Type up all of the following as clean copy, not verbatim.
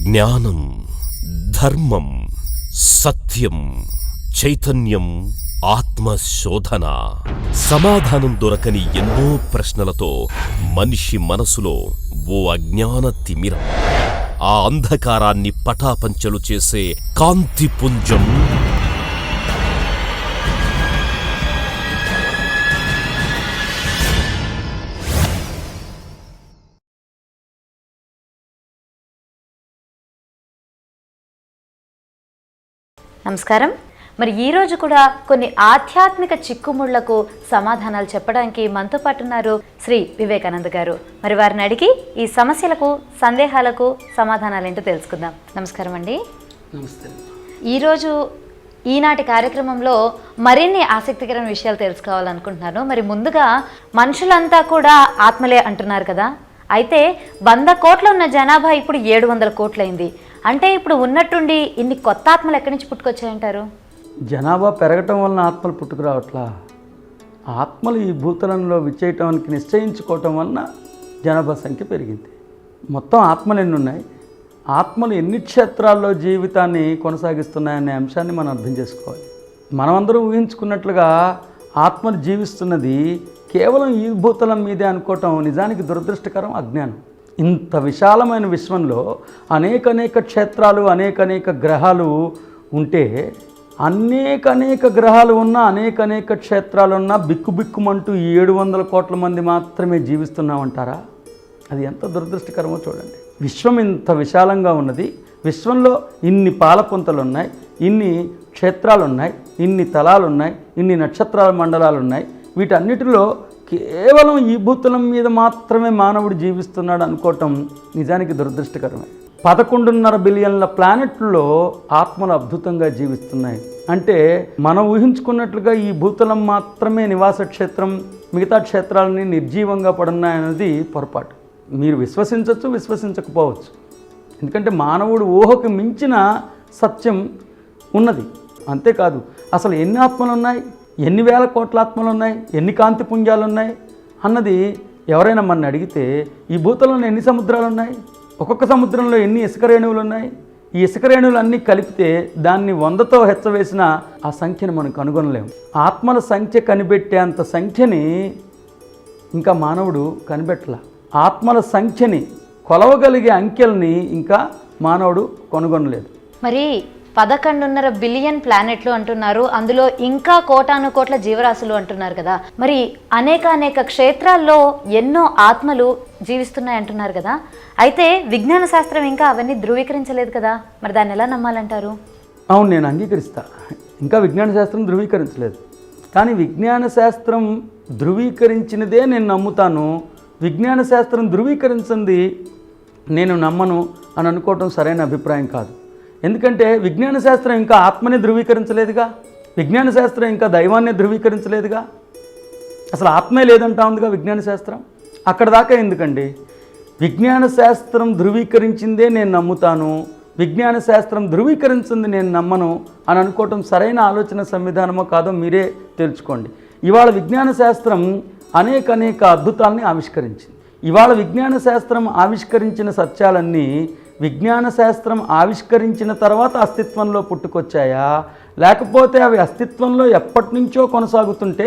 జ్ఞానం, ధర్మం, సత్యం, చైతన్యం, ఆత్మశోధన. సమాధానం దొరకని ఎన్నో ప్రశ్నలతో మనిషి మనసులో ఓ అజ్ఞాన తిమిరం. ఆ అంధకారాన్ని పటాపంచలు చేసే కాంతిపుంజం నమస్కారం. మరి ఈరోజు కూడా కొన్ని ఆధ్యాత్మిక చిక్కుముళ్లకు సమాధానాలు చెప్పడానికి మనతో పాటు ఉన్నారు శ్రీ వివేకానంద గారు. మరి వారిని అడిగి ఈ సమస్యలకు, సందేహాలకు సమాధానాలు ఏంటో తెలుసుకుందాం. నమస్కారం అండి. నమస్తే. ఈరోజు ఈనాటి కార్యక్రమంలో మరిన్ని ఆసక్తికరమైన విషయాలు తెలుసుకోవాలనుకుంటున్నాను. మరి ముందుగా మనుషులంతా కూడా ఆత్మలే అంటున్నారు కదా. అయితే 100 కోట్ల ఉన్న జనాభా ఇప్పుడు 700 కోట్లయింది. అంటే ఇప్పుడు ఉన్నట్టుండి ఇన్ని కొత్త ఆత్మలు ఎక్కడి నుంచి పుట్టుకొచ్చాయంటారు? జనాభా పెరగటం వలన ఆత్మలు పుట్టుకురావట్లా. ఆత్మలు ఈ భూతలంలో విచ్చేయటానికి నిశ్చయించుకోవటం వలన జనాభా సంఖ్య పెరిగింది. మొత్తం ఆత్మలు ఎన్ని ఉన్నాయి, ఆత్మలు ఎన్ని క్షేత్రాల్లో జీవితాన్ని కొనసాగిస్తున్నాయనే అంశాన్ని మనం అర్థం చేసుకోవాలి. మనమందరం ఊహించుకున్నట్లుగా ఆత్మలు జీవిస్తున్నది కేవలం ఈ భూతలం మీదే అనుకోవటం నిజానికి దురదృష్టకరం, అజ్ఞానం. ఇంత విశాలమైన విశ్వంలో అనేక క్షేత్రాలు, అనేక గ్రహాలు ఉంటే, అనేక గ్రహాలు ఉన్న అనేక క్షేత్రాలు ఉన్న బిక్కుబిక్కుమంటూ 700 కోట్ల మంది మాత్రమే జీవిస్తున్నామంటారా? అది ఎంత దురదృష్టకరమో చూడండి. విశ్వం ఇంత విశాలంగా ఉన్నది. విశ్వంలో ఇన్ని పాలపుంతలు ఉన్నాయి, ఇన్ని క్షేత్రాలు ఉన్నాయి, ఇన్ని తలాలు ఉన్నాయి, ఇన్ని నక్షత్రాల మండలాలు ఉన్నాయి. వీటన్నిటిలో కేవలం ఈ భూతలం మీద మాత్రమే మానవుడు జీవిస్తున్నాడు అనుకోవటం నిజానికి దురదృష్టకరమే. 11.5 బిలియన్ల ప్లానెట్లో ఆత్మలు అద్భుతంగా జీవిస్తున్నాయి. అంటే మనం ఊహించుకున్నట్లుగా ఈ భూతలం మాత్రమే నివాస క్షేత్రం, మిగతా క్షేత్రాలని నిర్జీవంగా పడున్నాయన్నది పొరపాటు. మీరు విశ్వసించవచ్చు, విశ్వసించకపోవచ్చు. ఎందుకంటే మానవుడు ఊహకు మించిన సత్యం ఉన్నది. అంతేకాదు, అసలు ఎన్ని ఆత్మలు ఉన్నాయి, ఎన్ని వేల కోట్ల ఆత్మలు ఉన్నాయి, ఎన్ని కాంతి పుంజాలు ఉన్నాయి అన్నది ఎవరైనా మన అడిగితే, ఈ భూతలంలో ఎన్ని సముద్రాలు ఉన్నాయి, ఒక్కొక్క సముద్రంలో ఎన్ని ఇసుక రేణువులు ఉన్నాయి, ఈ ఇసుక రేణువులు అన్నీ కలిపితే దాన్ని 100తో హెచ్చవేసిన ఆ సంఖ్యను మనం కనుగొనలేము. ఆత్మల సంఖ్య కనిపెట్టేంత సంఖ్యని ఇంకా మానవుడు కనిపెట్టలా. ఆత్మల సంఖ్యని కొలవగలిగే అంకెల్ని ఇంకా మానవుడు కనుగొనలేదు. మరి 11.5 బిలియన్ ప్లానెట్లు అంటున్నారు, అందులో ఇంకా కోటాను కోట్ల జీవరాశులు అంటున్నారు కదా. మరి అనేక క్షేత్రాల్లో ఎన్నో ఆత్మలు జీవిస్తున్నాయి అంటున్నారు కదా. అయితే విజ్ఞాన శాస్త్రం ఇంకా అవన్నీ ధృవీకరించలేదు కదా. మరి దాన్ని ఎలా నమ్మాలంటారు? అవును, నేను అంగీకరిస్తా. ఇంకా విజ్ఞాన శాస్త్రం ధృవీకరించలేదు. కానీ విజ్ఞాన శాస్త్రం ధృవీకరించినదే నేను నమ్ముతాను, విజ్ఞాన శాస్త్రం ధృవీకరించింది నేను నమ్మను అని అనుకోవటం సరైన అభిప్రాయం కాదు. ఎందుకంటే విజ్ఞాన శాస్త్రం ఇంకా ఆత్మని ధృవీకరించలేదుగా, విజ్ఞాన శాస్త్రం ఇంకా దైవాన్ని ధృవీకరించలేదుగా, అసలు ఆత్మే లేదంటా ఉందిగా విజ్ఞాన శాస్త్రం. అక్కడ దాకా ఎందుకండి? విజ్ఞాన శాస్త్రం ధృవీకరించిందే నేను నమ్ముతాను, విజ్ఞాన శాస్త్రం ధృవీకరించింది నేను నమ్మను అని అనుకోవటం సరైన ఆలోచన సంవిధానమో కాదో మీరే తెలుసుకోండి. ఇవాళ విజ్ఞాన శాస్త్రం అనేక అద్భుతాలని ఆవిష్కరించింది. ఇవాళ విజ్ఞాన శాస్త్రం ఆవిష్కరించిన సత్యాలన్నీ విజ్ఞాన శాస్త్రం ఆవిష్కరించిన తర్వాత అస్తిత్వంలో పుట్టుకొచ్చాయా, లేకపోతే అవి అస్తిత్వంలో ఎప్పటి నుంచో కొనసాగుతుంటే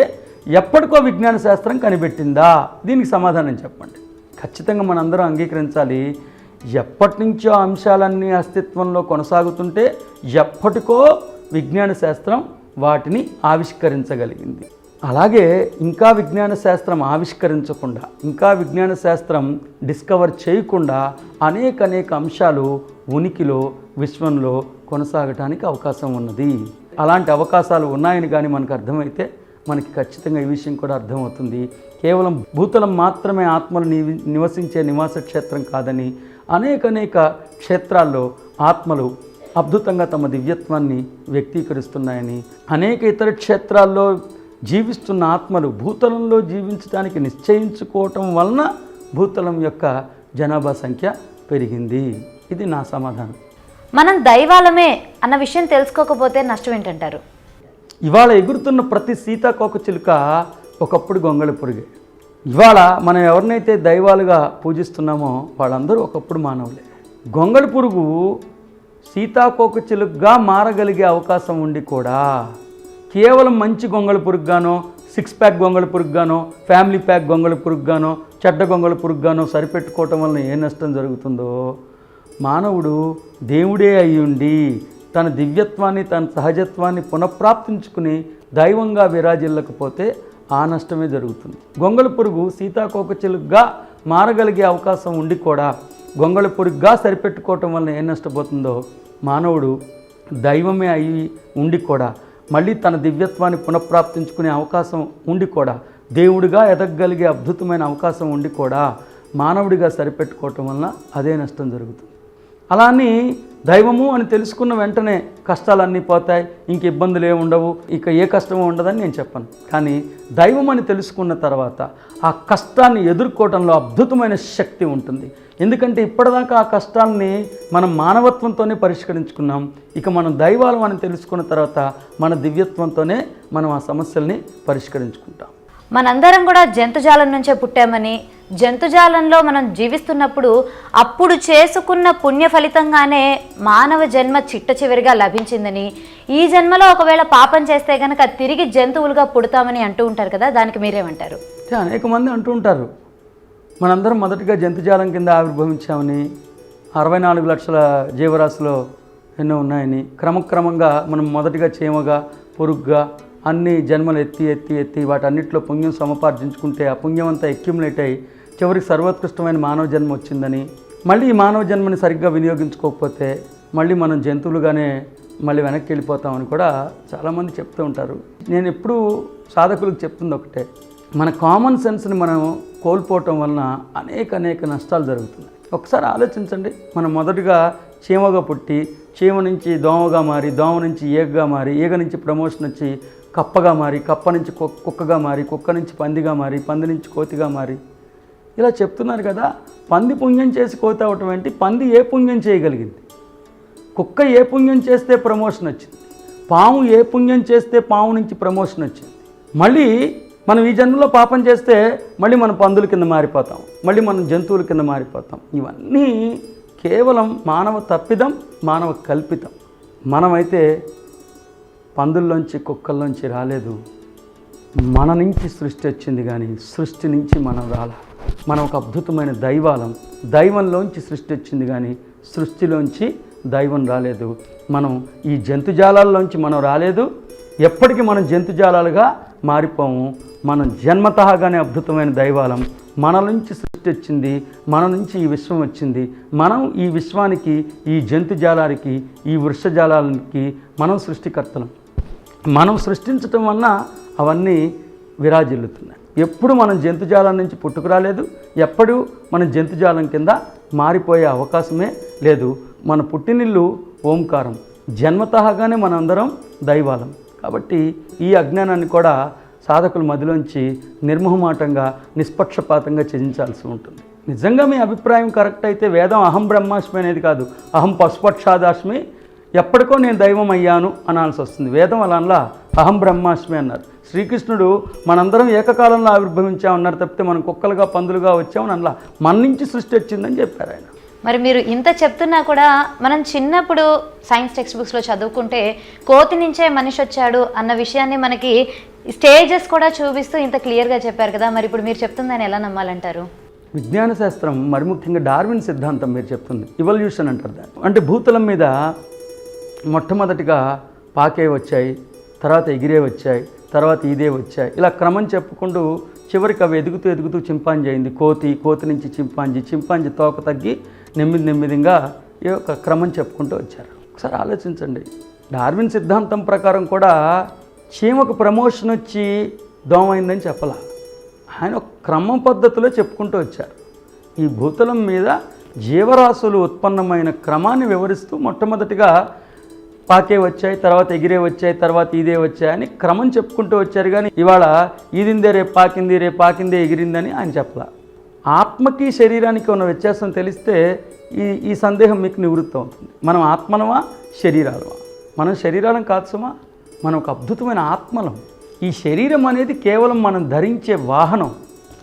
ఎప్పటికో విజ్ఞాన శాస్త్రం కనిపెట్టిందా? దీనికి సమాధానం చెప్పండి. ఖచ్చితంగా మనందరం అంగీకరించాలి, ఎప్పటి నుంచో అంశాలన్నీ అస్తిత్వంలో కొనసాగుతుంటే ఎప్పటికో విజ్ఞాన శాస్త్రం వాటిని ఆవిష్కరించగలిగింది. అలాగే ఇంకా విజ్ఞాన శాస్త్రం ఆవిష్కరించకుండా, ఇంకా విజ్ఞాన శాస్త్రం డిస్కవర్ చేయకుండా అనేక అంశాలు ఉనికిలో, విశ్వంలో కొనసాగటానికి అవకాశం ఉన్నది. అలాంటి అవకాశాలు ఉన్నాయని కానీ మనకు అర్థమైతే మనకి ఖచ్చితంగా ఈ విషయం కూడా అర్థమవుతుంది. కేవలం భూతలం మాత్రమే ఆత్మలు నివసించే నివాస క్షేత్రం కాదని, అనేక క్షేత్రాల్లో ఆత్మలు అద్భుతంగా తమ దివ్యత్వాన్ని వ్యక్తీకరిస్తున్నాయని, అనేక ఇతర క్షేత్రాల్లో జీవిస్తున్న ఆత్మలు భూతలంలో జీవించడానికి నిశ్చయించుకోవటం వలన భూతలం యొక్క జనాభా సంఖ్య పెరిగింది. ఇది నా సమాధానం. మనం దైవాలమే అన్న విషయం తెలుసుకోకపోతే నష్టం ఏంటంటారు? ఇవాళ ఎగురుతున్న ప్రతి సీతాకోక చిలుక ఒకప్పుడు గొంగళి పురుగే. ఇవాళ మనం ఎవరినైతే దైవాలుగా పూజిస్తున్నామో వాళ్ళందరూ ఒకప్పుడు మానవులే. గొంగళి పురుగు సీతాకోకచిలుకగా మారగలిగే అవకాశం ఉండి కూడా కేవలం మంచి గొంగళి పురుగుగానో 6 ప్యాక్ గొంగళి పురుగుగానో ఫ్యామిలీ ప్యాక్ గొంగళి పురుగుగానో చెడ్డ గొంగళి పురుగుగానో సరిపెట్టుకోవటం వలన ఏ నష్టం జరుగుతుందో, మానవుడు దేవుడే అయ్యుండి తన దివ్యత్వాన్ని తన సహజత్వాన్ని పునఃప్రాప్తించుకుని దైవంగా విరాజిల్లకపోతే ఆ నష్టమే జరుగుతుంది. గొంగళి పురుగు సీతాకోకచిలుకగా మారగలిగే అవకాశం ఉండి కూడా గొంగళి పురుగుగా సరిపెట్టుకోవటం వలన ఏం నష్టపోతుందో, మానవుడు దైవమే అయి ఉండి కూడా మళ్ళీ తన దివ్యత్వాన్ని పునఃప్రాప్తించుకునే అవకాశం ఉండి కూడా దేవుడిగా ఎదగగలిగే అద్భుతమైన అవకాశం ఉండి కూడా మానవుడిగా సరిపెట్టుకోవటం వలన అదే నష్టం జరుగుతుంది. అలా అని దైవము అని తెలుసుకున్న వెంటనే కష్టాలన్నీ పోతాయి, ఇంక ఇబ్బందులు ఏమి ఉండవు, ఇక ఏ కష్టమో ఉండదని నేను చెప్పను. కానీ దైవం అని తెలుసుకున్న తర్వాత ఆ కష్టాన్ని ఎదుర్కోవడంలో అద్భుతమైన శక్తి ఉంటుంది. ఎందుకంటే ఇప్పటిదాకా ఆ కష్టాన్ని మనం మానవత్వంతోనే పరిష్కరించుకున్నాం. ఇక మనం దైవాలం అని తెలుసుకున్న తర్వాత మన దివ్యత్వంతోనే మనం ఆ సమస్యల్ని పరిష్కరించుకుంటాం. మనందరం కూడా జంతుజాలం నుంచే పుట్టామని, జంతుజాలంలో మనం జీవిస్తున్నప్పుడు అప్పుడు చేసుకున్న పుణ్య ఫలితంగానే మానవ జన్మ చిట్ట చివరిగా లభించిందని, ఈ జన్మలో ఒకవేళ పాపం చేస్తే కనుక తిరిగి జంతువులుగా పుడతామని అంటూ ఉంటారు కదా, దానికి మీరేమంటారు? అనేక మంది అంటూ ఉంటారు, మనందరం మొదటిగా జంతుజాలం కింద ఆవిర్భవించామని, 64 లక్షల జీవరాశిలో ఎన్నో ఉన్నాయని, క్రమక్రమంగా మనం మొదటిగా చీమగా పురుగుగా అన్ని జన్మలు ఎత్తి వాటన్నిటిలో పుణ్యం సముపార్జించుకుంటే ఆ పుణ్యం అంతా అక్యుములేట్ అయ్యి చివరికి సర్వోత్కృష్టమైన మానవ జన్మ వచ్చిందని, మళ్ళీ ఈ మానవ జన్మని సరిగ్గా వినియోగించుకోకపోతే మళ్ళీ మనం జంతువులుగానే మళ్ళీ వెనక్కి వెళ్ళిపోతామని కూడా చాలామంది చెప్తూ ఉంటారు. నేను ఎప్పుడూ సాధకులకు చెప్తుంది ఒకటే, మన కామన్ సెన్స్ని మనం కోల్పోవటం వలన అనేక నష్టాలు జరుగుతున్నాయి. ఒకసారి ఆలోచించండి, మనం మొదటిగా చీమగా పుట్టి చీమ నుంచి దోమగా మారి, దోమ నుంచి ఈగగా మారి, ఈగ నుంచి ప్రమోషన్ వచ్చి కప్పగా మారి, కప్ప నుంచి కుక్కగా మారి, కుక్క నుంచి పందిగా మారి, పంది నుంచి కోతిగా మారి, ఇలా చెప్తున్నారు కదా. పంది పుణ్యం చేసి కోతి అవటం ఏంటి? పంది ఏ పుణ్యం చేయగలిగింది? కుక్క ఏ పుణ్యం చేస్తే ప్రమోషన్ వచ్చింది? పాము ఏ పుణ్యం చేస్తే పాము నుంచి ప్రమోషన్ వచ్చింది? మళ్ళీ మనం ఈ జన్మలో పాపం చేస్తే మళ్ళీ మనం పందుల కింద మారిపోతాం, మళ్ళీ మనం జంతువుల కింద మారిపోతాం. ఇవన్నీ కేవలం మానవ తప్పిదం, మానవ కల్పితం. మనమైతే పందుల్లోంచి కుక్కల్లోంచి రాలేదు, మన నుంచి సృష్టి వచ్చింది, కానీ సృష్టి నుంచి మనం రాల. మనం ఒక అద్భుతమైన దైవాలం, దైవంలోంచి సృష్టి వచ్చింది, కానీ సృష్టిలోంచి దైవం రాలేదు. మనం ఈ జంతుజాలాల్లోంచి మనం రాలేదు, ఎప్పటికీ మనం జంతుజాలాలుగా మారిపోము. మనం జన్మతహాగానే అద్భుతమైన దైవాలం. మన నుంచి సృష్టి వచ్చింది, మన నుంచి ఈ విశ్వం వచ్చింది. మనం ఈ విశ్వానికి, ఈ జంతుజాలానికి, ఈ వృక్షజాలానికి మనం సృష్టికర్తలం. మనం సృష్టించటం వలన అవన్నీ విరాజిల్లుతున్నాయి. ఎప్పుడు మనం జంతుజాలం నుంచి పుట్టుకురాలేదు, ఎప్పుడు మనం జంతుజాలం కింద మారిపోయే అవకాశమే లేదు. మన పుట్టినిల్లు ఓంకారం, జన్మతహాగానే మనందరం దైవాలం. కాబట్టి ఈ అజ్ఞానాన్ని కూడా సాధకుల మధ్యలోంచి నిర్మోహమాటంగా, నిష్పక్షపాతంగా త్యజించాల్సి ఉంటుంది. నిజంగా మీ అభిప్రాయం కరెక్ట్ అయితే వేదం అహం బ్రహ్మాస్మి అనేది కాదు, అహం పశుపక్షాదాస్మి, ఎప్పటికో నేను దైవం అయ్యాను అనాల్సి వస్తుంది. వేదం అలా అహం బ్రహ్మాస్మి అన్నారు. శ్రీకృష్ణుడు మనందరం ఏకకాలంలో ఆవిర్భవించామన్నారు తప్పితే మనం కుక్కలుగా పందులుగా వచ్చామని అనలా, మన నుంచి సృష్టి వచ్చిందని చెప్పారు ఆయన. మరి మీరు ఇంత చెప్తున్నా కూడా మనం చిన్నప్పుడు సైన్స్ టెక్స్ట్ బుక్స్లో చదువుకుంటే కోతి నుంచే మనిషి వచ్చాడు అన్న విషయాన్ని మనకి స్టేజెస్ కూడా చూపిస్తూ ఇంత క్లియర్గా చెప్పారు కదా, మరి ఇప్పుడు మీరు చెప్తుందని ఎలా నమ్మాలంటారు? విజ్ఞాన శాస్త్రం, మరి ముఖ్యంగా డార్విన్ సిద్ధాంతం మీరు చెప్తుంది, ఇవల్యూషన్ అంటారు దాన్ని. అంటే భూతలం మీద మొట్టమొదటిగా పాకే వచ్చాయి, తర్వాత ఎగిరే వచ్చాయి, తర్వాత ఇదే వచ్చాయి, ఇలా క్రమం చెప్పుకుంటూ చివరికి అవి ఎదుగుతూ చింపాంజీ అయింది. కోతి నుంచి చింపాంజీ తోక తగ్గి నెమ్మదిగా ఈ యొక్క క్రమం చెప్పుకుంటూ వచ్చారు. ఒకసారి ఆలోచించండి, డార్విన్ సిద్ధాంతం ప్రకారం కూడా చీమకు ప్రమోషన్ వచ్చి దోమ అయిందని చెప్పాల, ఆయన ఒక క్రమం పద్ధతిలో చెప్పుకుంటూ వచ్చారు. ఈ భూతలం మీద జీవరాశులు ఉత్పన్నమైన క్రమాన్ని వివరిస్తూ మొట్టమొదటిగా పాకే వచ్చాయి, తర్వాత ఎగిరే వచ్చాయి, తర్వాత ఇదే వచ్చాయని క్రమం చెప్పుకుంటూ వచ్చారు. కానీ ఇవాళ ఈదిందే రేపు పాకిందే ఎగిరిందని ఆయన చెప్పలా. ఆత్మకి శరీరానికి ఉన్న వ్యత్యాసం తెలిస్తే ఈ సందేహం మీకు నివృత్తి అవుతుంది. మనం ఆత్మనమా శరీరాలమా? మనం శరీరాలం కాదు సుమా, మనం ఒక అద్భుతమైన ఆత్మలం. ఈ శరీరం అనేది కేవలం మనం ధరించే వాహనం.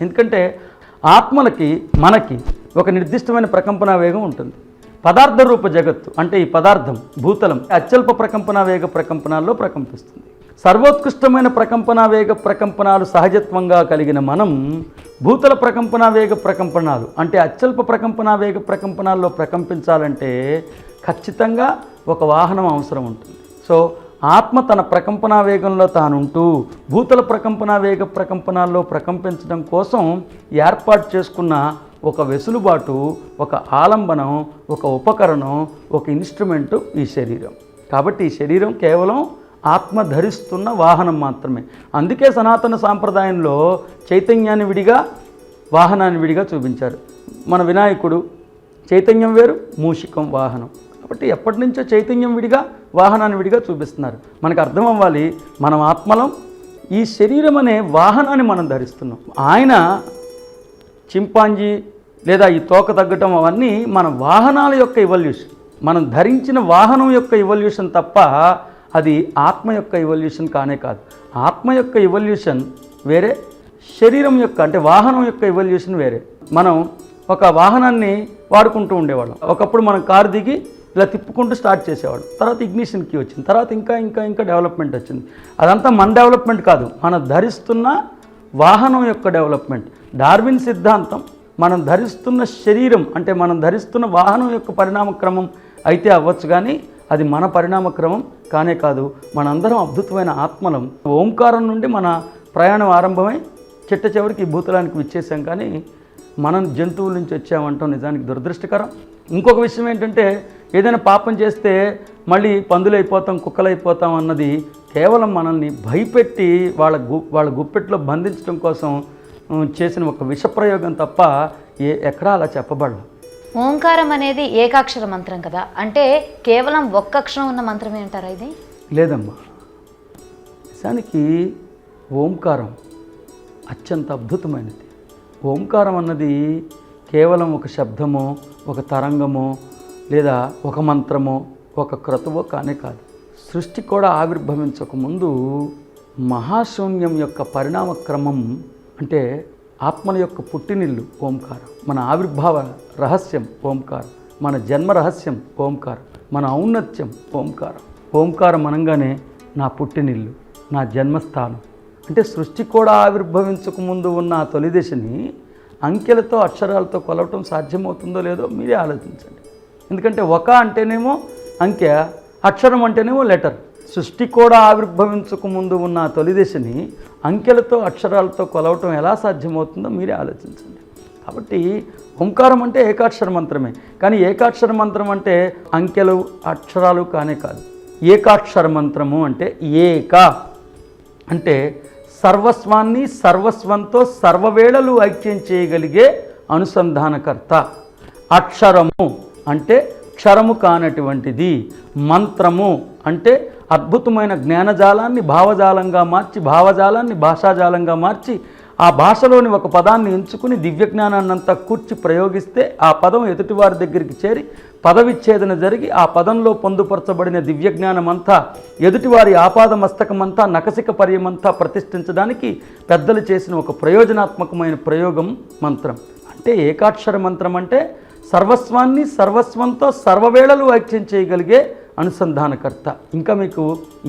ఎందుకంటే ఆత్మలకి మనకి ఒక నిర్దిష్టమైన ప్రకంపన వేగం ఉంటుంది. పదార్థ రూప జగత్తు అంటే ఈ పదార్థం భూతలం అత్యల్ప ప్రకంపన వేగ ప్రకంపనాల్లో ప్రకంపిస్తుంది. సర్వోత్కృష్టమైన ప్రకంపన వేగ ప్రకంపనాలు సహజత్వంగా కలిగిన మనం భూతల ప్రకంపన వేగ ప్రకంపనాలు అంటే అత్యల్ప ప్రకంపన వేగ ప్రకంపనాల్లో ప్రకంపించాలంటే ఖచ్చితంగా ఒక వాహనం అవసరం ఉంటుంది. సో ఆత్మ తన ప్రకంపన వేగంలో తానుంటూ భూతల ప్రకంపన వేగ ప్రకంపనాల్లో ప్రకంపించడం కోసం ఏర్పాటు చేసుకున్న ఒక వెసులుబాటు, ఒక ఆలంబనం, ఒక ఉపకరణం, ఒక ఇన్స్ట్రుమెంటు ఈ శరీరం. కాబట్టి ఈ శరీరం కేవలం ఆత్మ ధరిస్తున్న వాహనం మాత్రమే. అందుకే సనాతన సాంప్రదాయంలో చైతన్యాన్ని విడిగా వాహనాన్ని విడిగా చూపించారు. మన వినాయకుడు చైతన్యం వేరు, మూషికం వాహనం. కాబట్టి ఎప్పటి నుంచో చైతన్యం విడిగా వాహనాన్ని విడిగా చూపిస్తున్నారు. మనకు అర్థం అవ్వాలి, మనం ఆత్మలం, ఈ శరీరం అనే వాహనాన్ని మనం ధరిస్తున్నాం. ఆయన చింపాంజీ లేదా ఈ తోక తగ్గటం అవన్నీ మన వాహనాల యొక్క ఇవల్యూషన్, మనం ధరించిన వాహనం యొక్క ఇవల్యూషన్ తప్ప అది ఆత్మ యొక్క ఇవల్యూషన్ కానే కాదు. ఆత్మ యొక్క ఇవల్యూషన్ వేరే, శరీరం యొక్క అంటే వాహనం యొక్క ఇవల్యూషన్ వేరే. మనం ఒక వాహనాన్ని వాడుకుంటూ ఉండేవాళ్ళం. ఒకప్పుడు మనం కారు దిగి ఇలా తిప్పుకుంటూ స్టార్ట్ చేసేవాడు. తర్వాత ఇగ్నిషన్కి వచ్చింది, తర్వాత ఇంకా ఇంకా ఇంకా డెవలప్మెంట్ వచ్చింది. అదంతా మన డెవలప్మెంట్ కాదు, మనం ధరిస్తున్న వాహనం యొక్క డెవలప్మెంట్. డార్విన్ సిద్ధాంతం మనం ధరిస్తున్న శరీరం అంటే మనం ధరిస్తున్న వాహనం యొక్క పరిణామక్రమం అయితే అవ్వచ్చు, కానీ అది మన పరిణామక్రమం కానే కాదు. మనందరం అద్భుతమైన ఆత్మలం. ఓంకారం నుండి మన ప్రయాణం ఆరంభమై చిట్ట చివరికి ఈ భూతలానికి విచ్చేసాం, కానీ మనం జంతువుల నుంచి వచ్చామంటాం నిజానికి దురదృష్టకరం. ఇంకొక విషయం ఏంటంటే, ఏదైనా పాపం చేస్తే మళ్ళీ పందులైపోతాం, కుక్కలైపోతాం అన్నది కేవలం మనల్ని భయపెట్టి వాళ్ళ గుప్పెట్లో బంధించడం కోసం చేసిన ఒక విషప్రయోగం తప్ప ఎక్కడా అలా చెప్పబడదు. ఓంకారం అనేది ఏకాక్షర మంత్రం కదా, అంటే కేవలం ఒక్క అక్షరం ఉన్న మంత్రమే అంటారా ఇది? లేదమ్మా, నిజానికి ఓంకారం అత్యంత అద్భుతమైనది. ఓంకారం అన్నది కేవలం ఒక శబ్దమో, ఒక తరంగమో, లేదా ఒక మంత్రమో, ఒక క్రతువో కానే కాదు. సృష్టి కూడా ఆవిర్భవించక ముందు మహాశూన్యం యొక్క పరిణామ క్రమం అంటే ఆత్మల యొక్క పుట్టినిల్లు ఓంకారం. మన ఆవిర్భావ రహస్యం ఓంకారం, మన జన్మ రహస్యం ఓంకారం, మన ఔన్నత్యం ఓంకారం. ఓంకారం అనగానే నా పుట్టినిల్లు, నా జన్మస్థానం. అంటే సృష్టి కూడా ఆవిర్భవించక ముందు ఉన్న ఆ తొలి దశని అంకెలతో అక్షరాలతో కొలవటం సాధ్యమవుతుందో లేదో మీరే ఆలోచించండి. ఎందుకంటే ఒక అంటేనేమో అంకె, అక్షరం అంటేనేమో లెటర్. సృష్టి కూడా ఆవిర్భవించక ముందు ఉన్న తొలి దశని అంకెలతో అక్షరాలతో కొలవటం ఎలా సాధ్యమవుతుందో మీరే ఆలోచించండి. కాబట్టి ఓంకారం అంటే ఏకాక్షర మంత్రమే, కానీ ఏకాక్షర మంత్రం అంటే అంకెలు అక్షరాలు కానే కాదు. ఏకాక్షర మంత్రము అంటే ఏక అంటే సర్వస్వాన్ని సర్వస్వంతో సర్వవేళలు ఐక్యం చేయగలిగే అనుసంధానకర్త. అక్షరము అంటే క్షరము కానటువంటిది. మంత్రము అంటే అద్భుతమైన జ్ఞానజాలాన్ని భావజాలంగా మార్చి, భావజాలాన్ని భాషాజాలంగా మార్చి, ఆ భాషలోని ఒక పదాన్ని ఎంచుకుని దివ్యజ్ఞానాన్నంతా కూర్చి ప్రయోగిస్తే ఆ పదం ఎదుటివారి దగ్గరికి చేరి పదవిచ్ఛేదన జరిగి ఆ పదంలో పొందుపరచబడిన దివ్యజ్ఞానమంతా ఎదుటివారి ఆపాద మస్తకమంతా నకసిక పర్యమంతా ప్రతిష్ఠించడానికి పెద్దలు చేసిన ఒక ప్రయోజనాత్మకమైన ప్రయోగం మంత్రం. అంటే ఏకాక్షర మంత్రం అంటే సర్వస్వాన్ని సర్వస్వంతో సర్వవేళలు ఐక్యం చేయగలిగే అనుసంధానకర్త. ఇంకా మీకు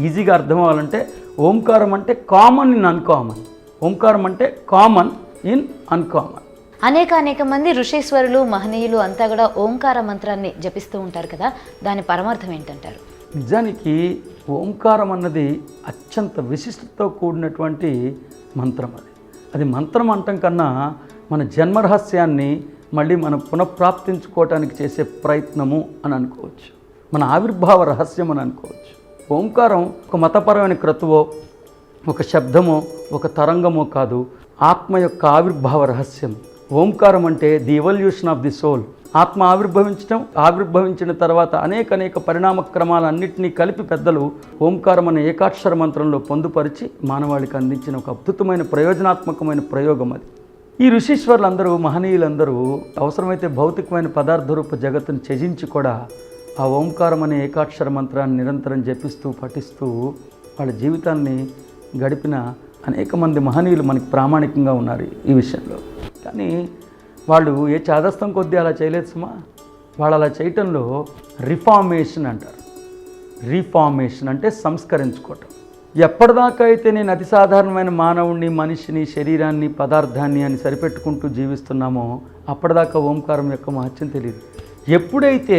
ఈజీగా అర్థం అవ్వాలంటే ఓంకారం అంటే కామన్ ఇన్ అన్కామన్. ఓంకారం అంటే కామన్ ఇన్ అన్కామన్. అనేక మంది ఋషీశ్వరులు, మహనీయులు అంతా కూడా ఓంకార మంత్రాన్ని జపిస్తూ ఉంటారు కదా, దాని పరమార్థం ఏంటంటారు? నిజానికి ఓంకారం అన్నది అత్యంత విశిష్టతతో కూడినటువంటి మంత్రం. అది మంత్రం అంటం కన్నా మన జన్మరహస్యాన్ని మళ్ళీ మనం పునఃప్రాప్తించుకోవటానికి చేసే ప్రయత్నము అని అనుకోవచ్చు, మన ఆవిర్భావ రహస్యం అని అనుకోవచ్చు. ఓంకారం ఒక మతపరమైన క్రతువో, ఒక శబ్దమో, ఒక తరంగమో కాదు, ఆత్మ యొక్క ఆవిర్భావ రహస్యం. ఓంకారం అంటే the evolution of the soul. ఆత్మ ఆవిర్భవించిన తర్వాత అనేక పరిణామ క్రమాలన్నింటినీ కలిపి పెద్దలు ఓంకారం అనే ఏకాక్షర మంత్రంలో పొందుపరిచి మానవాళికి అందించిన ఒక అద్భుతమైన ప్రయోజనాత్మకమైన ప్రయోగం అది. ఈ ఋషీశ్వరులందరూ, మహనీయులందరూ అవసరమైతే భౌతికమైన పదార్థ రూప జగత్తును త్యజించి కూడా ఆ ఓంకారం అనే ఏకాక్షర మంత్రాన్ని నిరంతరం జపిస్తూ పఠిస్తూ వాళ్ళ జీవితాన్ని గడిపిన అనేక మంది మహనీయులు మనకి ప్రామాణికంగా ఉన్నారు ఈ విషయంలో. కానీ వాళ్ళు ఏ చాదస్తం కొద్దీ అలా చేయలేదు సుమా. వాళ్ళు అలా చేయటంలో రిఫార్మేషన్ అంటారు. రీఫార్మేషన్ అంటే సంస్కరించుకోవటం. ఎప్పటిదాకా అయితే నేను అతి సాధారణమైన మానవుణ్ణి, మనిషిని, శరీరాన్ని, పదార్థాన్ని అని సరిపెట్టుకుంటూ జీవిస్తున్నామో అప్పటిదాకా ఓంకారం యొక్క మహత్యం తెలియదు. ఎప్పుడైతే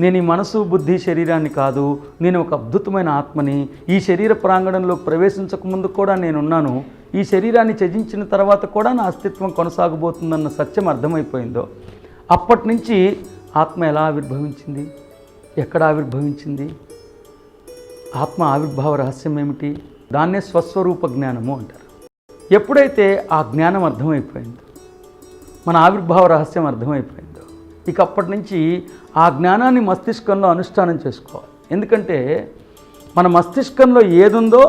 నేను ఈ మనసు, బుద్ధి, శరీరాన్ని కాదు, నేను ఒక అద్భుతమైన ఆత్మని, ఈ శరీర ప్రాంగణంలో ప్రవేశించకముందు కూడా నేనున్నాను, ఈ శరీరాన్ని త్యజించిన తర్వాత కూడా నా అస్తిత్వం కొనసాగబోతుందన్న సత్యం అర్థమైపోయిందో అప్పటి నుంచి ఆత్మ ఎలా ఆవిర్భవించింది, ఎక్కడ ఆవిర్భవించింది, ఆత్మ ఆవిర్భావ రహస్యం ఏమిటి, దాన్నే స్వస్వరూప జ్ఞానము అంటారు. ఎప్పుడైతే ఆ జ్ఞానం అర్థమైపోయిందో, మన ఆవిర్భావ రహస్యం అర్థమైపోయిందో, ఇక అప్పటి నుంచి ఆ జ్ఞానాన్ని మస్తిష్కంలో అనుష్ఠానం చేసుకోవాలి. ఎందుకంటే మన మస్తిష్కంలో ఏదుందో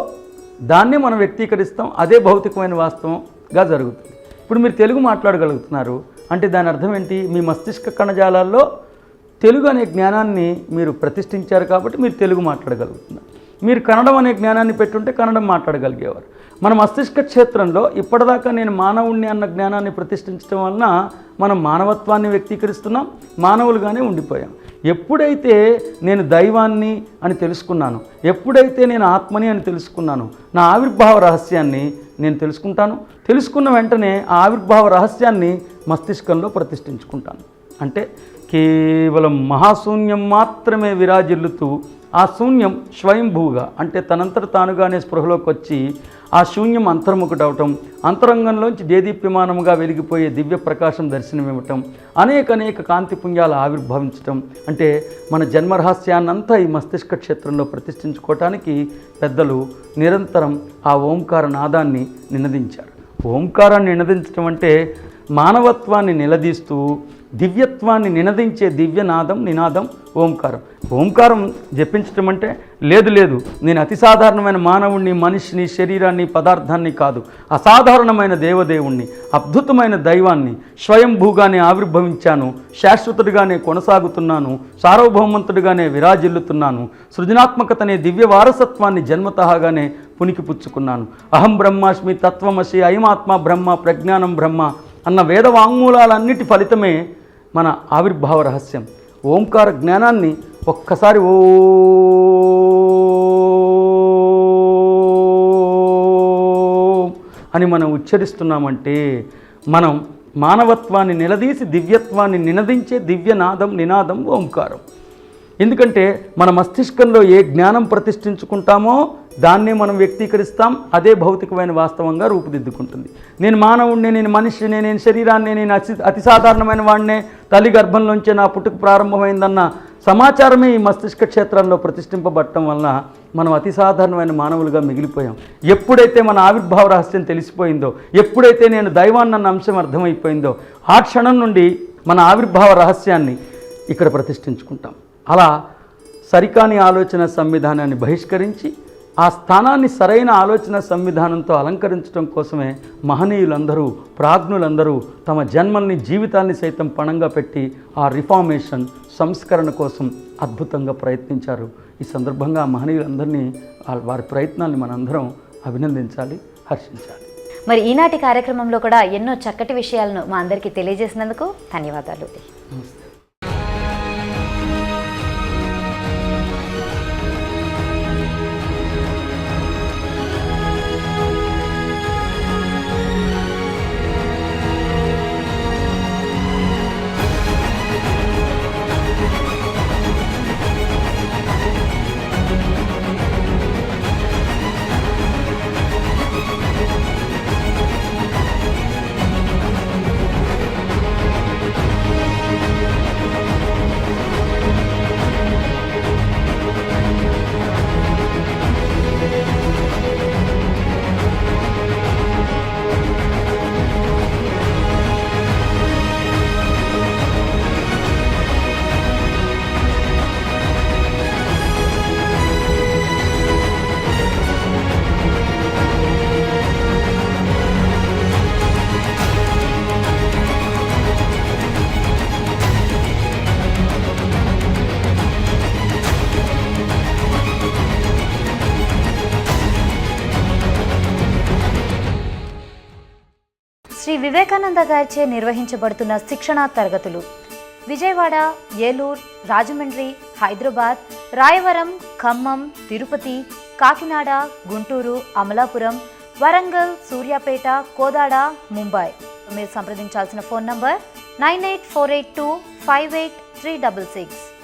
దాన్నే మనం వ్యక్తీకరిస్తాం, అదే భౌతికమైన వాస్తవంగా జరుగుతుంది. ఇప్పుడు మీరు తెలుగు మాట్లాడగలుగుతున్నారు అంటే దాని అర్థం ఏంటి, మీ మస్తిష్క కణజాలాల్లో తెలుగు అనే జ్ఞానాన్ని మీరు ప్రతిష్ఠించారు కాబట్టి మీరు తెలుగు మాట్లాడగలుగుతున్నారు. మీరు కన్నడం అనే జ్ఞానాన్ని పెట్టుంటే కన్నడం మాట్లాడగలిగేవారు. మన మస్తిష్క క్షేత్రంలో ఇప్పటిదాకా నేను మానవుణ్ణి అన్న జ్ఞానాన్ని ప్రతిష్ఠించడం వలన మనం మానవత్వాన్ని వ్యక్తీకరిస్తున్నాం, మానవులుగానే ఉండిపోయాం. ఎప్పుడైతే నేను దైవాన్ని అని తెలుసుకున్నాను, ఎప్పుడైతే నేను ఆత్మని అని తెలుసుకున్నాను, నా ఆవిర్భావ రహస్యాన్ని నేను తెలుసుకుంటాను. తెలుసుకున్న వెంటనే ఆ ఆవిర్భావ రహస్యాన్ని మస్తిష్కంలో ప్రతిష్ఠించుకుంటాను. అంటే కేవలం మహాశూన్యం మాత్రమే విరాజిల్లుతూ ఆ శూన్యం స్వయంభూగా అంటే తనంతట తానుగానే స్పృహలోకి వచ్చి ఆ శూన్యం అంతర్ముఖుడవటం, అంతరంగంలోంచి దేదీప్యమానముగా వెలిగిపోయే దివ్య ప్రకాశం దర్శనమివ్వటం, అనేక కాంతిపుంజాలు ఆవిర్భవించటం, అంటే మన జన్మరహస్యాన్నంతా ఈ మస్తిష్క క్షేత్రంలో ప్రతిష్ఠించుకోవటానికి పెద్దలు నిరంతరం ఆ ఓంకార నాదాన్ని నినదించారు. ఓంకారాన్ని నినదించటం అంటే మానవత్వాన్ని నిలదీస్తూ దివ్యత్వాన్ని నినదించే దివ్యనాదం, నినాదం ఓంకారం. ఓంకారం జపించటం అంటే లేదు నేను అతి సాధారణమైన మానవుణ్ణి, మనిషిని, శరీరాన్ని, పదార్థాన్ని కాదు, అసాధారణమైన దేవదేవుణ్ణి, అద్భుతమైన దైవాన్ని, స్వయంభూగానే ఆవిర్భవించాను, శాశ్వతుడిగానే కొనసాగుతున్నాను, సార్వభౌమంతుడిగానే విరాజిల్లుతున్నాను, సృజనాత్మకతనే దివ్య వారసత్వాన్ని జన్మతహాగానే పుణికిపుచ్చుకున్నాను, అహం బ్రహ్మాస్మి, తత్వమసి, అయమాత్మ బ్రహ్మ, ప్రజ్ఞానం బ్రహ్మ అన్న వేద వాంగ్మూలాలన్నిటి ఫలితమే మన ఆవిర్భావ రహస్యం. ఓంకార జ్ఞానాన్ని ఒక్కసారి అని మనం ఉచ్చరిస్తున్నామంటే మనం మానవత్వాన్ని నిలదీసి దివ్యత్వాన్ని నినదించే దివ్యనాదం, నినాదం ఓంకారం. ఎందుకంటే మన మస్తిష్కంలో ఏ జ్ఞానం ప్రతిష్ఠించుకుంటామో దాన్నే మనం వ్యక్తీకరిస్తాం, అదే భౌతికమైన వాస్తవంగా రూపుదిద్దుకుంటుంది. నేను మానవుణ్ణి, నేను మనిషిని, నేను శరీరాన్ని, నేను అతి సాధారణమైన వాడినే, తల్లి గర్భంలోంచే నా పుట్టుక ప్రారంభమైందన్న సమాచారమే ఈ మస్తిష్క క్షేత్రంలో ప్రతిష్ఠింపబడటం వలన మనం అతి సాధారణమైన మానవులుగా మిగిలిపోయాం. ఎప్పుడైతే మన ఆవిర్భావ రహస్యం తెలిసిపోయిందో, ఎప్పుడైతే నేను దైవాన్నన్న అంశం అర్థమైపోయిందో ఆ క్షణం నుండి మన ఆవిర్భావ రహస్యాన్ని ఇక్కడ ప్రతిష్ఠించుకుంటాం. అలా సరికాని ఆలోచన సంవిధానాన్ని బహిష్కరించి ఆ స్థానాన్ని సరైన ఆలోచన సంవిధానంతో అలంకరించడం కోసమే మహనీయులందరూ, ప్రాజ్ఞులందరూ తమ జన్మల్ని, జీవితాన్ని సైతం పణంగా పెట్టి ఆ రిఫార్మేషన్, సంస్కరణ కోసం అద్భుతంగా ప్రయత్నించారు. ఈ సందర్భంగా ఆ మహనీయులందరినీ, వారి ప్రయత్నాన్ని మనందరం అభినందించాలి, హర్షించాలి. మరి ఈనాటి కార్యక్రమంలో కూడా ఎన్నో చక్కటి విషయాలను మా అందరికీ తెలియజేసినందుకు ధన్యవాదాలు. నమస్తే. శ్రీ వివేకానంద గారిచే నిర్వహించబడుతున్న శిక్షణా తరగతులు విజయవాడ, ఏలూరు, రాజమండ్రి, హైదరాబాద్, రాయవరం, ఖమ్మం, తిరుపతి, కాకినాడ, గుంటూరు, అమలాపురం, వరంగల్, సూర్యాపేట, కోదాడ, ముంబై. మీరు సంప్రదించాల్సిన ఫోన్ నంబర్ 9848258366.